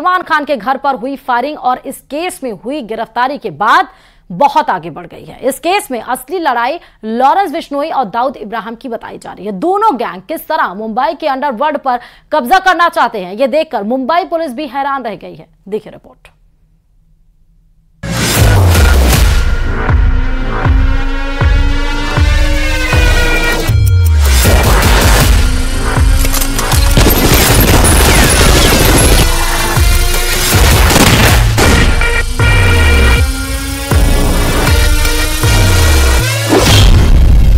सलमान खान के घर पर हुई फायरिंग और इस केस में हुई गिरफ्तारी के बाद बहुत आगे बढ़ गई है। इस केस में असली लड़ाई लॉरेंस बिश्नोई और दाऊद इब्राहिम की बताई जा रही है। दोनों गैंग किस तरह मुंबई के अंडरवर्ल्ड पर कब्जा करना चाहते हैं, यह देखकर मुंबई पुलिस भी हैरान रह गई है। देखिए रिपोर्ट।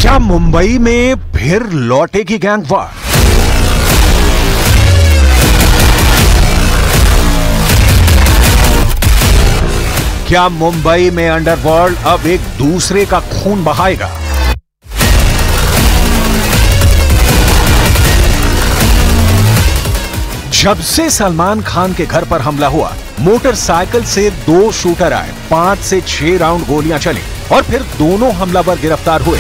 क्या मुंबई में फिर लौटेगी गैंग वार? क्या मुंबई में अंडरवर्ल्ड अब एक दूसरे का खून बहाएगा? जब से सलमान खान के घर पर हमला हुआ, मोटरसाइकिल से 2 शूटर आए, 5 से 6 राउंड गोलियां चली और फिर दोनों हमलावर गिरफ्तार हुए।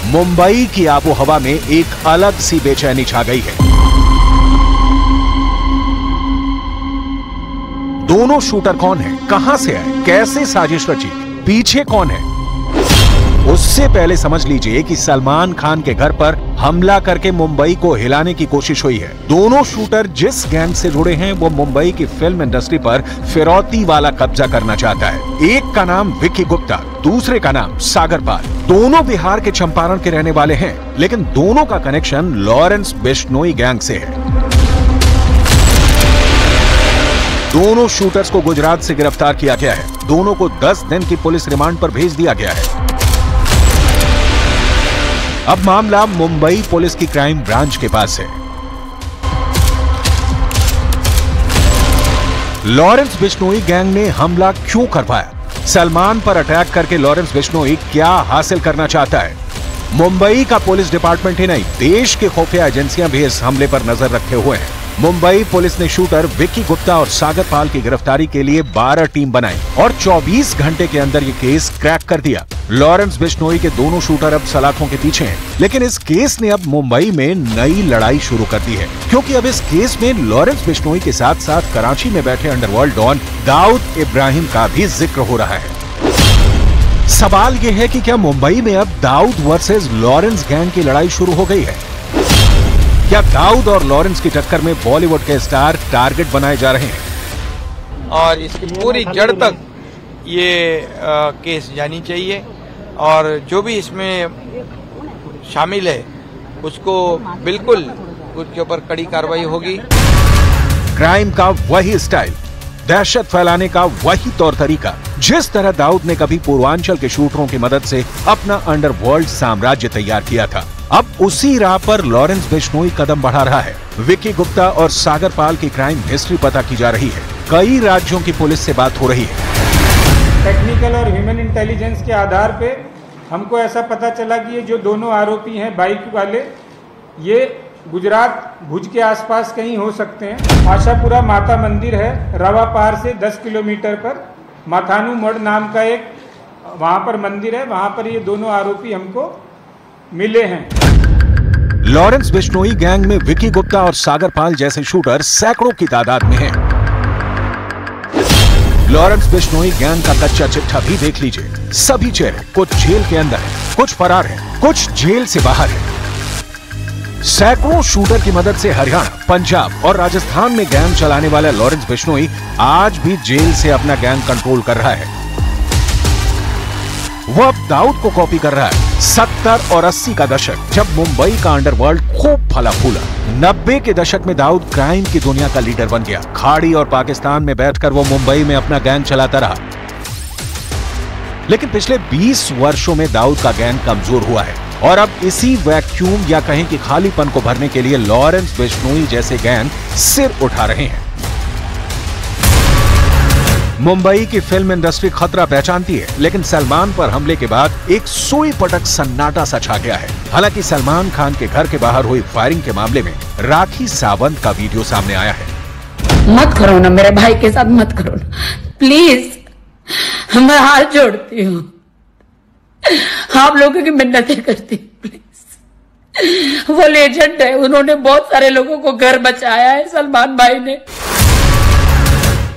मुंबई की आबोहवा में एक अलग सी बेचैनी छा गई है। दोनों शूटर कौन है, कहां से आए, कैसे साजिश रची, पीछे कौन है? उससे पहले समझ लीजिए कि सलमान खान के घर पर हमला करके मुंबई को हिलाने की कोशिश हुई है। दोनों शूटर जिस गैंग से जुड़े हैं वो मुंबई की फिल्म इंडस्ट्री पर फिरौती वाला कब्जा करना चाहता है। एक का नाम विक्की गुप्ता, दूसरे का नाम सागर पाल। दोनों बिहार के चंपारण के रहने वाले हैं, लेकिन दोनों का कनेक्शन लॉरेंस बिश्नोई गैंग से है। दोनों शूटर्स को गुजरात से गिरफ्तार किया गया है। दोनों को 10 दिन की पुलिस रिमांड पर भेज दिया गया है। अब मामला मुंबई पुलिस की क्राइम ब्रांच के पास है। लॉरेंस बिश्नोई गैंग ने हमला क्यों करवाया? सलमान पर अटैक करके लॉरेंस बिश्नोई क्या हासिल करना चाहता है? मुंबई का पुलिस डिपार्टमेंट ही नहीं, देश की खुफिया एजेंसियां भी इस हमले पर नजर रखे हुए हैं। मुंबई पुलिस ने शूटर विक्की गुप्ता और सागर पाल की गिरफ्तारी के लिए 12 टीम बनाई और 24 घंटे के अंदर ये केस क्रैक कर दिया। लॉरेंस बिश्नोई के दोनों शूटर अब सलाखों के पीछे हैं, लेकिन इस केस ने अब मुंबई में नई लड़ाई शुरू कर दी है, क्योंकि अब इस केस में लॉरेंस बिश्नोई के साथ साथ कराची में बैठे अंडरवर्ल्ड डॉन दाऊद इब्राहिम का भी जिक्र हो रहा है। सवाल यह है कि क्या मुंबई में अब दाऊद वर्सेस लॉरेंस गैंग की लड़ाई शुरू हो गई है? क्या दाऊद और लॉरेंस की टक्कर में बॉलीवुड के स्टार टारगेट बनाए जा रहे हैं? और इसकी पूरी जड़ तक ये केस जानी चाहिए और जो भी इसमें शामिल है उसको बिल्कुल उसके ऊपर कड़ी कार्रवाई होगी। क्राइम का वही स्टाइल, दहशत फैलाने का वही तौर तरीका, जिस तरह दाऊद ने कभी पूर्वांचल के शूटरों की मदद से अपना अंडरवर्ल्ड साम्राज्य तैयार किया था, अब उसी राह पर लॉरेंस बिश्नोई कदम बढ़ा रहा है। विक्की गुप्ता और सागर पाल की क्राइम हिस्ट्री पता की जा रही है। कई राज्यों की पुलिस से बात हो रही है। टेक्निकल और ह्यूमन इंटेलिजेंस के आधार पे हमको ऐसा पता चला कि ये जो दोनों आरोपी हैं बाइक वाले, ये गुजरात भुज के आसपास कहीं हो सकते हैं। आशापुरा माता मंदिर है, रवा पार से 10 किलोमीटर पर माथानू मठ नाम का एक वहां पर मंदिर है, वहां पर ये दोनों आरोपी हमको मिले हैं। लॉरेंस बिश्नोई गैंग में विक्की गुप्ता और सागर पाल जैसे शूटर सैकड़ों की तादाद में हैं। लॉरेंस बिश्नोई गैंग का कच्चा चिट्ठा भी देख लीजिए। सभी चेहरे, कुछ जेल के अंदर है, कुछ फरार है, कुछ जेल से बाहर है। सैकड़ों शूटर की मदद से हरियाणा, पंजाब और राजस्थान में गैंग चलाने वाला लॉरेंस बिश्नोई आज भी जेल से अपना गैंग कंट्रोल कर रहा है। वो अब दाऊद को कॉपी कर रहा है। 70 और 80 का दशक, जब मुंबई का अंडरवर्ल्ड खूब फला फूला। 90 के दशक में दाऊद क्राइम की दुनिया का लीडर बन गया। खाड़ी और पाकिस्तान में बैठकर वो मुंबई में अपना गैंग चलाता रहा। लेकिन पिछले 20 वर्षों में दाऊद का गैंग कमजोर हुआ है और अब इसी वैक्यूम या कहें कि खालीपन को भरने के लिए लॉरेंस बिश्नोई जैसे गैंग सिर उठा रहे हैं। मुंबई की फिल्म इंडस्ट्री खतरा पहचानती है, लेकिन सलमान पर हमले के बाद एक सुई पटक सन्नाटा सा छा गया है। हालांकि सलमान खान के घर के बाहर हुई फायरिंग के मामले में राखी सावंत का वीडियो सामने आया है। मत करो ना, मेरे भाई के साथ मत करो ना प्लीज, मैं हाथ जोड़ती हूँ, आप लोगों की मिन्नतें करती हूँ प्लीज। वो लेजेंड है, उन्होंने बहुत सारे लोगों को घर बचाया है, सलमान भाई ने।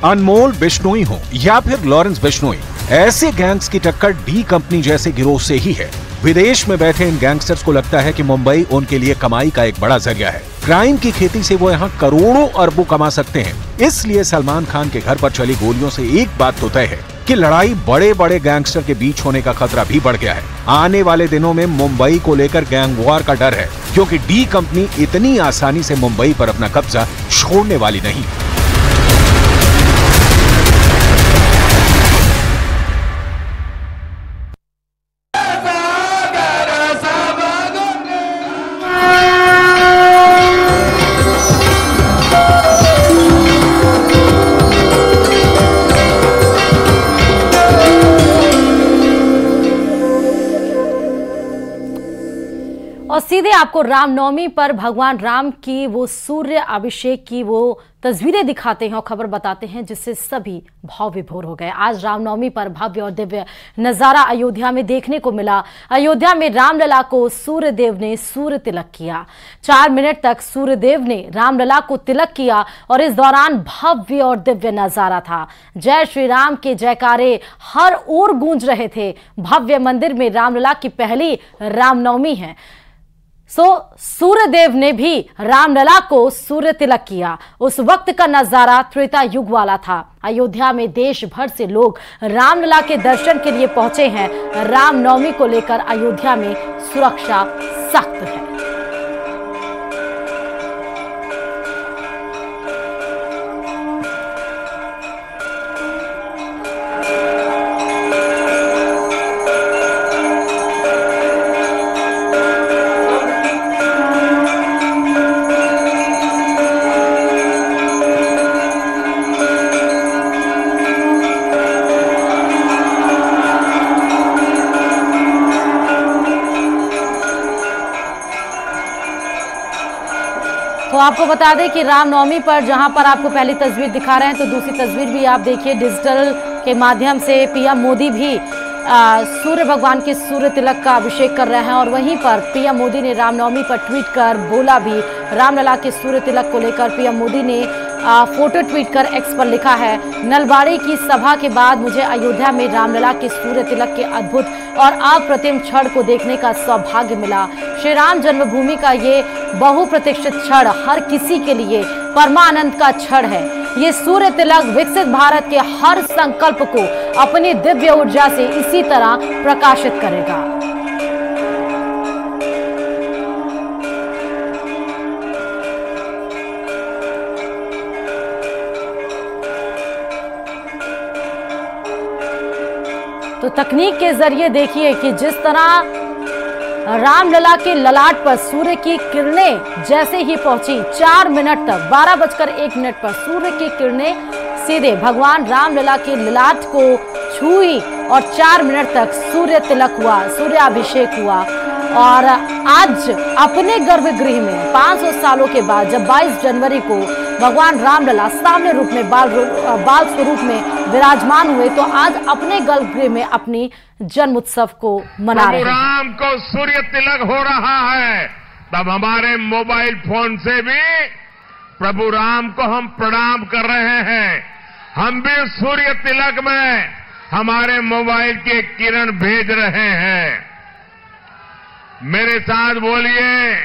अनमोल बिश्नोई हो या फिर लॉरेंस बिश्नोई, ऐसे गैंग्स की टक्कर डी कंपनी जैसे गिरोह से ही है। विदेश में बैठे इन गैंगस्टर्स को लगता है कि मुंबई उनके लिए कमाई का एक बड़ा जरिया है। क्राइम की खेती से वो यहाँ करोड़ों अरबों कमा सकते हैं। इसलिए सलमान खान के घर पर चली गोलियों से एक बात तो तय है कि लड़ाई बड़े बड़े गैंगस्टर के बीच होने का खतरा भी बढ़ गया है। आने वाले दिनों में मुंबई को लेकर गैंग वॉर का डर है, क्योंकि डी कंपनी इतनी आसानी से मुंबई पर अपना कब्जा छोड़ने वाली नहीं। और सीधे आपको रामनवमी पर भगवान राम की वो सूर्य अभिषेक की वो तस्वीरें दिखाते हैं और खबर बताते हैं, जिससे सभी भाव विभोर हो गए। आज रामनवमी पर भव्य और दिव्य नजारा अयोध्या में देखने को मिला। अयोध्या में रामलला को सूर्यदेव ने सूर्य तिलक किया। 4 मिनट तक सूर्यदेव ने रामलला को तिलक किया और इस दौरान भव्य और दिव्य नजारा था। जय श्री राम के जयकारे हर ओर गूंज रहे थे। भव्य मंदिर में रामलला की पहली रामनवमी है, सूर्यदेव ने भी रामलला को सूर्य तिलक किया। उस वक्त का नजारा त्रेता युग वाला था। अयोध्या में देश भर से लोग रामलला के दर्शन के लिए पहुंचे हैं। रामनवमी को लेकर अयोध्या में सुरक्षा सख्त है। तो आपको बता दें कि रामनवमी पर जहां पर आपको पहली तस्वीर दिखा रहे हैं, तो दूसरी तस्वीर भी आप देखिए। डिजिटल के माध्यम से पीएम मोदी भी सूर्य भगवान के सूर्य तिलक का अभिषेक कर रहे हैं और वहीं पर पीएम मोदी ने रामनवमी पर ट्वीट कर बोला भी। रामलला के सूर्य तिलक को लेकर पीएम मोदी ने फोटो ट्वीट कर एक्स पर लिखा है, नलबाड़ी की सभा के बाद मुझे अयोध्या में रामलला के सूर्य तिलक के अद्भुत और अप्रतिम क्षण को देखने का सौभाग्य मिला। श्री राम जन्मभूमि का ये बहुप्रतीक्षित क्षण हर किसी के लिए परमानंद का क्षण है। ये सूर्य तिलक विकसित भारत के हर संकल्प को अपनी दिव्य ऊर्जा से इसी तरह प्रकाशित करेगा। तो तकनीक के जरिए देखिए कि जिस तरह रामलला के ललाट पर सूर्य की किरणें जैसे ही पहुंची, 4 मिनट तक 12:01 पर सूर्य की किरणें सीधे भगवान रामलला के ललाट को छुई और 4 मिनट तक सूर्य तिलक हुआ, सूर्याभिषेक हुआ। और आज अपने गर्भगृह में 500 सालों के बाद जब 22 जनवरी को भगवान रामलला सामने रूप में बाल स्वरूप में विराजमान हुए, तो आज अपने गर्भगृह में अपनी जन्म उत्सव को मना रहे हैं। राम को सूर्य तिलक हो रहा है, तब हमारे मोबाइल फोन से भी प्रभु राम को हम प्रणाम कर रहे हैं। हम भी सूर्य तिलक में हमारे मोबाइल की किरण भेज रहे हैं। मेरे साथ बोलिए,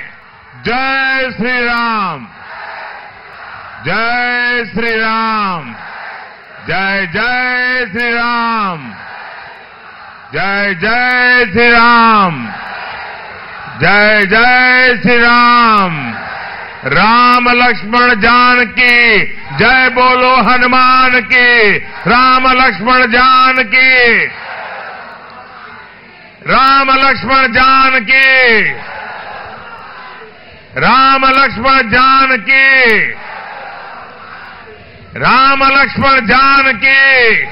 जय श्री राम, जय श्री राम, जय जय श्री राम, जय जय श्री राम, जय जय श्री राम। राम लक्ष्मण जानकी जय बोलो हनुमान की। राम लक्ष्मण जानकी, राम लक्ष्मण जानकी, राम लक्ष्मण जानकी, राम लक्ष्मण जानकी,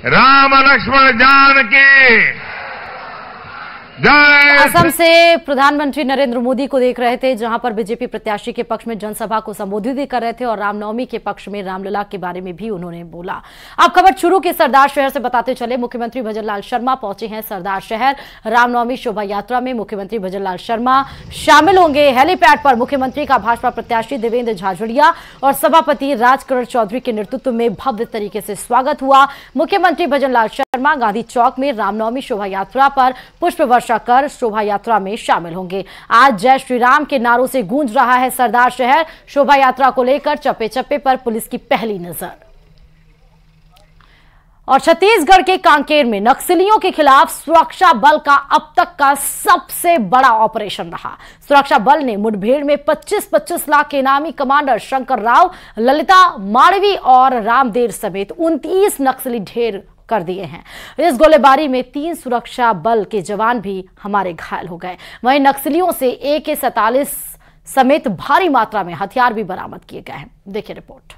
राम लक्ष्मण जानकी, जय। असम से प्रधानमंत्री नरेंद्र मोदी को देख रहे थे, जहां पर बीजेपी प्रत्याशी के पक्ष में जनसभा को संबोधित भी कर रहे थे और रामनवमी के पक्ष में रामलला के बारे में भी उन्होंने बोला। अब खबर चूरू के सरदार शहर से बताते चले। मुख्यमंत्री भजनलाल शर्मा पहुंचे हैं सरदार शहर। रामनवमी शोभा यात्रा में मुख्यमंत्री भजनलाल शर्मा शामिल होंगे। हेलीपैड पर मुख्यमंत्री का भाजपा प्रत्याशी देवेंद्र झाझड़िया और सभापति राजकरण चौधरी के नेतृत्व में भव्य तरीके से स्वागत हुआ। मुख्यमंत्री भजनलाल शर्मा गांधी चौक में रामनवमी शोभा यात्रा पर पुष्प वर्षा कर शोभा यात्रा में शामिल होंगे। आज जय श्री राम के नारों से गूंज रहा है सरदार शहर। शोभा यात्रा को लेकर चप्पे चप्पे पर पुलिस की पहली नजर। और छत्तीसगढ़ के कांकेर में नक्सलियों के खिलाफ सुरक्षा बल का अब तक का सबसे बड़ा ऑपरेशन रहा। सुरक्षा बल ने मुठभेड़ में 25-25 लाख के इनामी कमांडर शंकर राव, ललिता माड़वी और रामदेव समेत 29 नक्सली ढेर कर दिए हैं। इस गोलीबारी में 3 सुरक्षा बल के जवान भी हमारे घायल हो गए। वहीं नक्सलियों से AK-47 समेत भारी मात्रा में हथियार भी बरामद किए गए हैं। देखिए रिपोर्ट।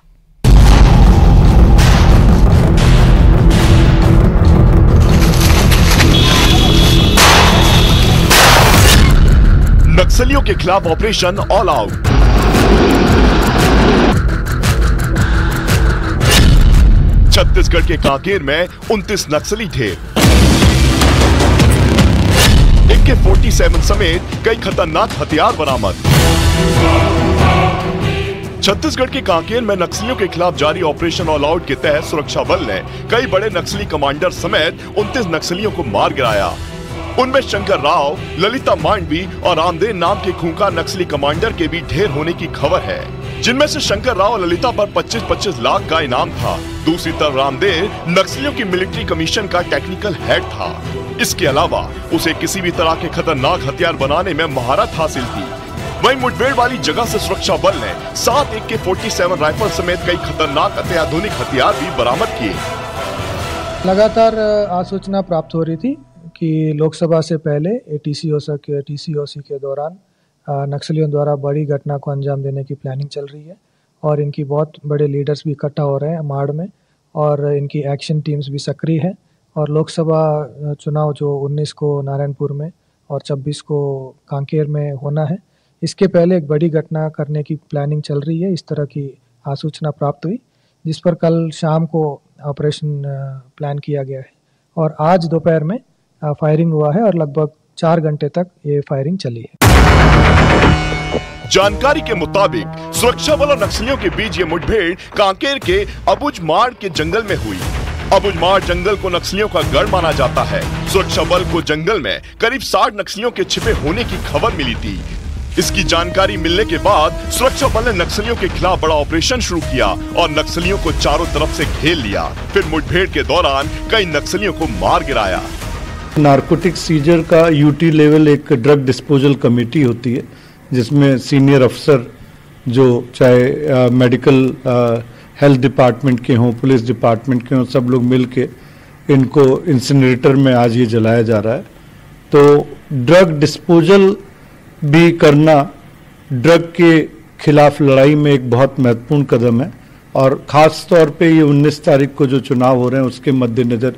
नक्सलियों के खिलाफ ऑपरेशन ऑल आउट। छत्तीसगढ़ के कांकेर में 29 नक्सली ढेर, AK-47 समेत कई खतरनाक हथियार बरामद। छत्तीसगढ़ के कांकेर में नक्सलियों के खिलाफ जारी ऑपरेशन ऑल आउट के तहत सुरक्षा बल ने कई बड़े नक्सली कमांडर समेत 29 नक्सलियों को मार गिराया। उनमें शंकर राव, ललिता मांडवी और रामदेव नाम के खूंखार नक्सली कमांडर के भी ढेर होने की खबर है, जिनमें से शंकर राव और ललिता पर 25-25 लाख का इनाम था। दूसरी तरफ रामदेव नक्सलियों की मिलिट्री कमीशन का टेक्निकल हेड था। इसके अलावा उसे किसी भी तरह के खतरनाक हथियार बनाने में महारत हासिल थी। वहीं मुठभेड़ वाली जगह से सुरक्षा बल ने 7 AK-47 राइफल समेत कई खतरनाक अत्याधुनिक हथियार भी बरामद किए। लगातार आसूचना प्राप्त हो रही थी कि लोकसभा से पहले TCOC के दौरान नक्सलियों द्वारा बड़ी घटना को अंजाम देने की प्लानिंग चल रही है और इनकी बहुत बड़े लीडर्स भी इकट्ठा हो रहे हैं माड़ में और इनकी एक्शन टीम्स भी सक्रिय हैं। और लोकसभा चुनाव जो 19 को नारायणपुर में और 26 को कांकेर में होना है, इसके पहले एक बड़ी घटना करने की प्लानिंग चल रही है। इस तरह की आसूचना प्राप्त हुई, जिस पर कल शाम को ऑपरेशन प्लान किया गया है और आज दोपहर में फायरिंग हुआ है और लगभग 4 घंटे तक ये फायरिंग चली है। जानकारी के मुताबिक सुरक्षा बल और नक्सलियों के बीच ये मुठभेड़ कांकेर के अबुझमाड़ के जंगल में हुई। अबुझमाड़ जंगल को नक्सलियों का गढ़ माना जाता है। सुरक्षा बल को जंगल में करीब 60 नक्सलियों के छिपे होने की खबर मिली थी। इसकी जानकारी मिलने के बाद सुरक्षा बल ने नक्सलियों के खिलाफ बड़ा ऑपरेशन शुरू किया और नक्सलियों को चारों तरफ से घेर लिया। फिर मुठभेड़ के दौरान कई नक्सलियों को मार गिराया। नारकोटिक सीजर का UT लेवल एक ड्रग डिस्पोजल कमेटी होती है, जिसमें सीनियर अफसर जो चाहे मेडिकल हेल्थ डिपार्टमेंट के हों, पुलिस डिपार्टमेंट के हों, सब लोग मिल के इनको इंसिनरेटर में आज ये जलाया जा रहा है। तो ड्रग डिस्पोजल भी करना ड्रग के खिलाफ लड़ाई में एक बहुत महत्वपूर्ण कदम है और ख़ास तौर पे ये 19 तारीख को जो चुनाव हो रहे हैं उसके मद्देनज़र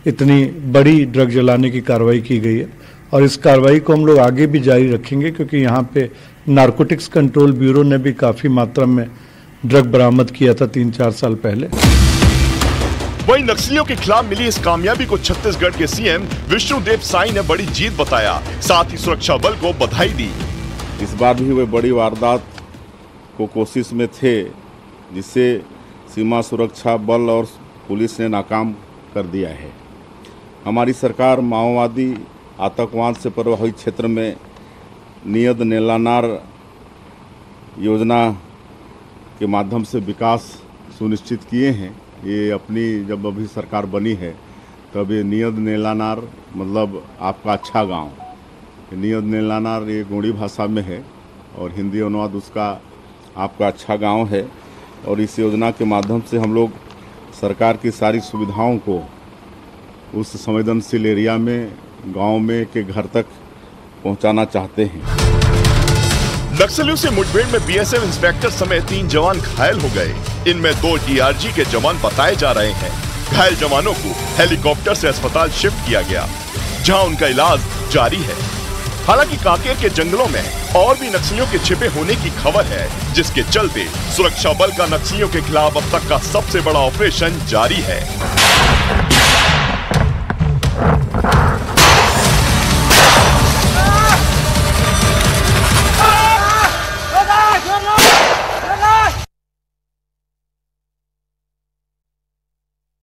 इतनी बड़ी ड्रग जलाने की कार्रवाई की गई है और इस कार्रवाई को हम लोग आगे भी जारी रखेंगे, क्योंकि यहाँ पे नारकोटिक्स कंट्रोल ब्यूरो ने भी काफ़ी मात्रा में ड्रग बरामद किया था 3-4 साल पहले। वहीं नक्सलियों के खिलाफ मिली इस कामयाबी को छत्तीसगढ़ के CM विष्णुदेव साई ने बड़ी जीत बताया, साथ ही सुरक्षा बल को बधाई दी। इस बार भी वे बड़ी वारदात को कोशिश में थे, जिससे सीमा सुरक्षा बल और पुलिस ने नाकाम कर दिया है। हमारी सरकार माओवादी आतंकवाद से प्रभावित क्षेत्र में नियत नेलानार योजना के माध्यम से विकास सुनिश्चित किए हैं। ये अपनी जब अभी सरकार बनी है तब ये नियत नेलानार मतलब आपका अच्छा गांव, नियत नेलानार ये गोंडी भाषा में है और हिंदी अनुवाद उसका आपका अच्छा गांव है। और इस योजना के माध्यम से हम लोग सरकार की सारी सुविधाओं को उस संवेदनशील एरिया में, गांव में के घर तक पहुंचाना चाहते हैं। नक्सलियों से मुठभेड़ में BSF इंस्पेक्टर समेत 3 जवान घायल हो गए। इनमें 2 DRG के जवान बताए जा रहे हैं। घायल जवानों को हेलीकॉप्टर से अस्पताल शिफ्ट किया गया। जहां उनका इलाज जारी है। हालांकि कांकेर के जंगलों में और भी नक्सलियों के छिपे होने की खबर है, जिसके चलते सुरक्षा बल का नक्सलियों के खिलाफ अब तक का सबसे बड़ा ऑपरेशन जारी है।